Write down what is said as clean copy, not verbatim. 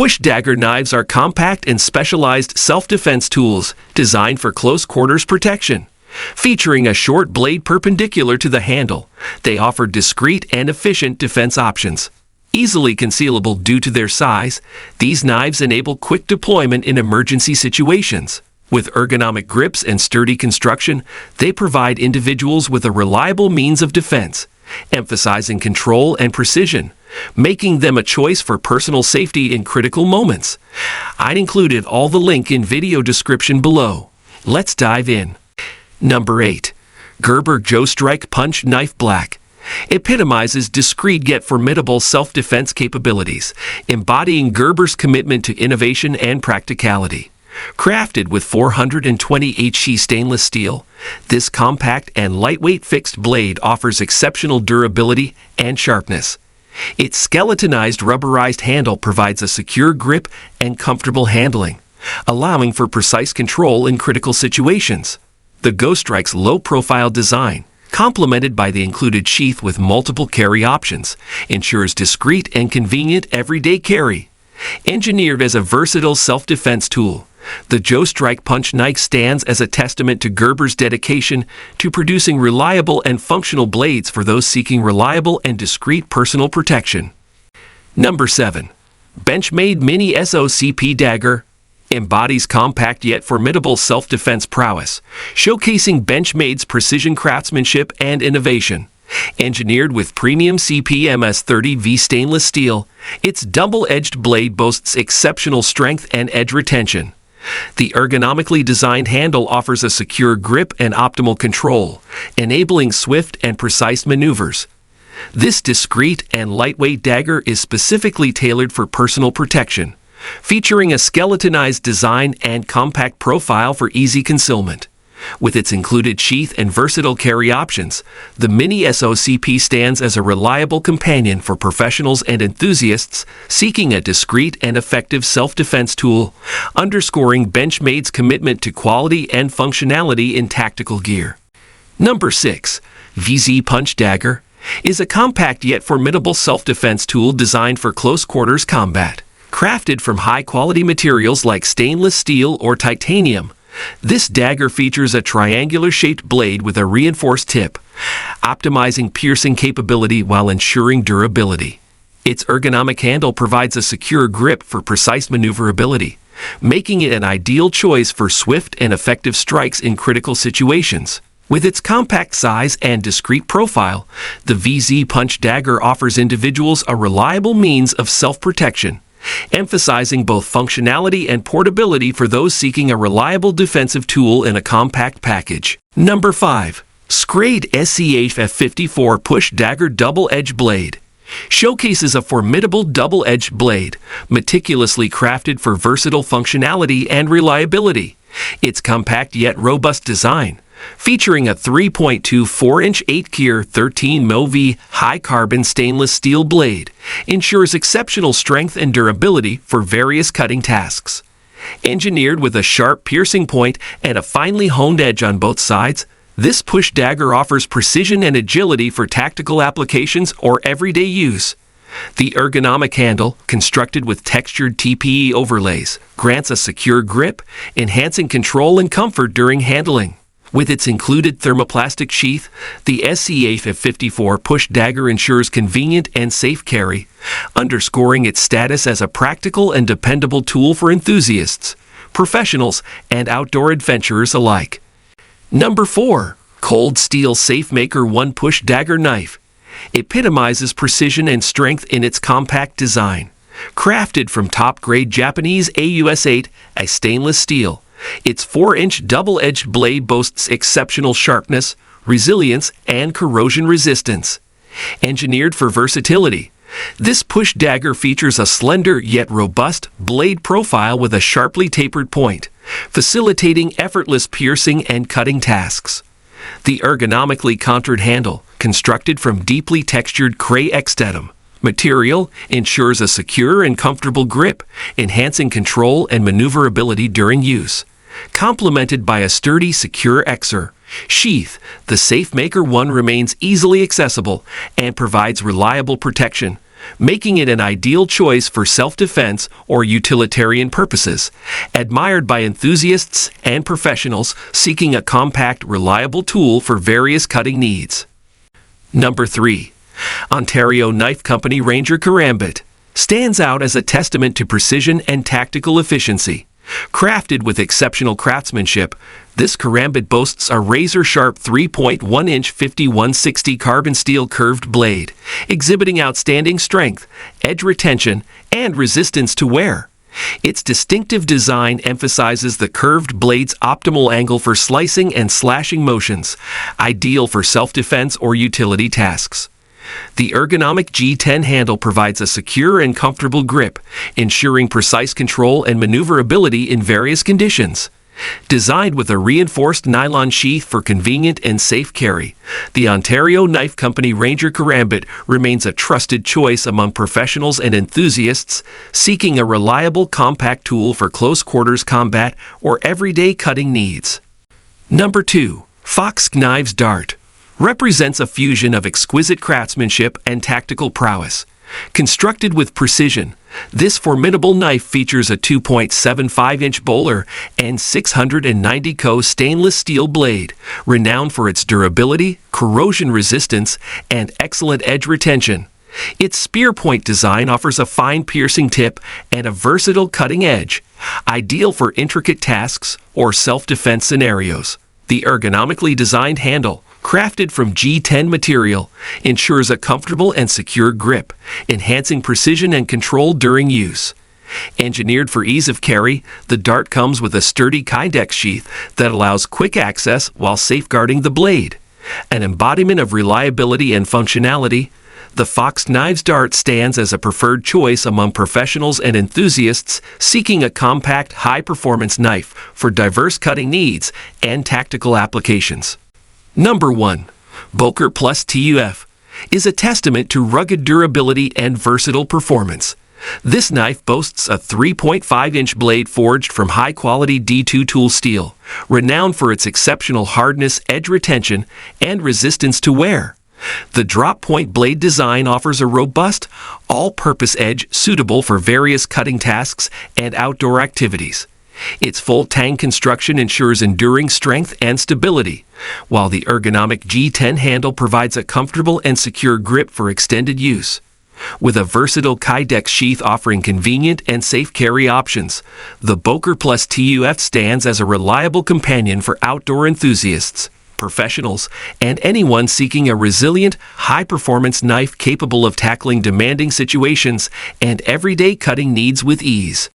Push Dagger knives are compact and specialized self-defense tools designed for close quarters protection. Featuring a short blade perpendicular to the handle, they offer discreet and efficient defense options. Easily concealable due to their size, these knives enable quick deployment in emergency situations. With ergonomic grips and sturdy construction, they provide individuals with a reliable means of defense, emphasizing control and precision, making them a choice for personal safety in critical moments. I'd included all the link in video description below. Let's dive in. Number 8. Gerber Ghostrike Punch Knife Black. Epitomizes discreet yet formidable self-defense capabilities, embodying Gerber's commitment to innovation and practicality. Crafted with 420 HE stainless steel, this compact and lightweight fixed blade offers exceptional durability and sharpness. Its skeletonized rubberized handle provides a secure grip and comfortable handling, allowing for precise control in critical situations. The Ghostrike's low-profile design, complemented by the included sheath with multiple carry options, ensures discreet and convenient everyday carry. Engineered as a versatile self-defense tool, the Ghostrike Punch Knife stands as a testament to Gerber's dedication to producing reliable and functional blades for those seeking reliable and discreet personal protection. Number 7. Benchmade Mini SOCP Dagger. Embodies compact yet formidable self-defense prowess, showcasing Benchmade's precision craftsmanship and innovation. Engineered with premium CPMS-30V stainless steel, its double-edged blade boasts exceptional strength and edge retention. The ergonomically designed handle offers a secure grip and optimal control, enabling swift and precise maneuvers. This discreet and lightweight dagger is specifically tailored for personal protection, featuring a skeletonized design and compact profile for easy concealment. With its included sheath and versatile carry options, the Mini SOCP stands as a reliable companion for professionals and enthusiasts seeking a discreet and effective self-defense tool, underscoring Benchmade's commitment to quality and functionality in tactical gear. Number 6. VZ Punch Dagger is a compact yet formidable self-defense tool designed for close-quarters combat. Crafted from high-quality materials like stainless steel or titanium, this dagger features a triangular-shaped blade with a reinforced tip, optimizing piercing capability while ensuring durability. Its ergonomic handle provides a secure grip for precise maneuverability, making it an ideal choice for swift and effective strikes in critical situations. With its compact size and discreet profile, the VZ Punch Dagger offers individuals a reliable means of self-protection, emphasizing both functionality and portability for those seeking a reliable defensive tool in a compact package. Number 5. Schrade SCH-F54 Push Dagger Double-Edged Blade. Showcases a formidable double-edged blade, meticulously crafted for versatile functionality and reliability. Its compact yet robust design, featuring a 3.24-inch 8-gear 13mm high-carbon stainless steel blade, ensures exceptional strength and durability for various cutting tasks. Engineered with a sharp piercing point and a finely honed edge on both sides, this push dagger offers precision and agility for tactical applications or everyday use. The ergonomic handle, constructed with textured TPE overlays, grants a secure grip, enhancing control and comfort during handling. With its included thermoplastic sheath, the SCH-F54 Push Dagger ensures convenient and safe carry, underscoring its status as a practical and dependable tool for enthusiasts, professionals, and outdoor adventurers alike. Number 4. Cold Steel SafeMaker 1 Push Dagger Knife. Epitomizes precision and strength in its compact design. Crafted from top-grade Japanese AUS-8, a stainless steel, its 4-inch double-edged blade boasts exceptional sharpness, resilience, and corrosion resistance. Engineered for versatility, this push dagger features a slender yet robust blade profile with a sharply tapered point, facilitating effortless piercing and cutting tasks. The ergonomically contoured handle, constructed from deeply textured cray extatum material, ensures a secure and comfortable grip, enhancing control and maneuverability during use. Complemented by a sturdy, secure sheath, the SafeMaker 1 remains easily accessible and provides reliable protection, making it an ideal choice for self-defense or utilitarian purposes, admired by enthusiasts and professionals seeking a compact, reliable tool for various cutting needs. Number 3. Ontario Knife Company Ranger Kerambit stands out as a testament to precision and tactical efficiency. Crafted with exceptional craftsmanship, this Kerambit boasts a razor-sharp 3.1-inch 5160 carbon steel curved blade, exhibiting outstanding strength, edge retention, and resistance to wear. Its distinctive design emphasizes the curved blade's optimal angle for slicing and slashing motions, ideal for self-defense or utility tasks. The ergonomic G10 handle provides a secure and comfortable grip, ensuring precise control and maneuverability in various conditions. Designed with a reinforced nylon sheath for convenient and safe carry, the Ontario Knife Company Ranger Kerambit remains a trusted choice among professionals and enthusiasts seeking a reliable, compact tool for close-quarters combat or everyday cutting needs. Number 2. Fox Knives Dart represents a fusion of exquisite craftsmanship and tactical prowess. Constructed with precision, this formidable knife features a 2.75-inch bowler and 690 Co stainless steel blade, renowned for its durability, corrosion resistance, and excellent edge retention. Its spear point design offers a fine piercing tip and a versatile cutting edge, ideal for intricate tasks or self-defense scenarios. The ergonomically designed handle, crafted from G10 material, ensures a comfortable and secure grip, enhancing precision and control during use. Engineered for ease of carry, the dart comes with a sturdy Kydex sheath that allows quick access while safeguarding the blade. An embodiment of reliability and functionality, the Fox Knives Dart stands as a preferred choice among professionals and enthusiasts seeking a compact, high-performance knife for diverse cutting needs and tactical applications. Number 1. Boker Plus TUF is a testament to rugged durability and versatile performance. This knife boasts a 3.5-inch blade forged from high-quality D2 tool steel, renowned for its exceptional hardness, edge retention, and resistance to wear. The drop-point blade design offers a robust, all-purpose edge suitable for various cutting tasks and outdoor activities. Its full tang construction ensures enduring strength and stability, while the ergonomic G10 handle provides a comfortable and secure grip for extended use. With a versatile Kydex sheath offering convenient and safe carry options, the Boker Plus TUF stands as a reliable companion for outdoor enthusiasts, professionals, and anyone seeking a resilient, high-performance knife capable of tackling demanding situations and everyday cutting needs with ease.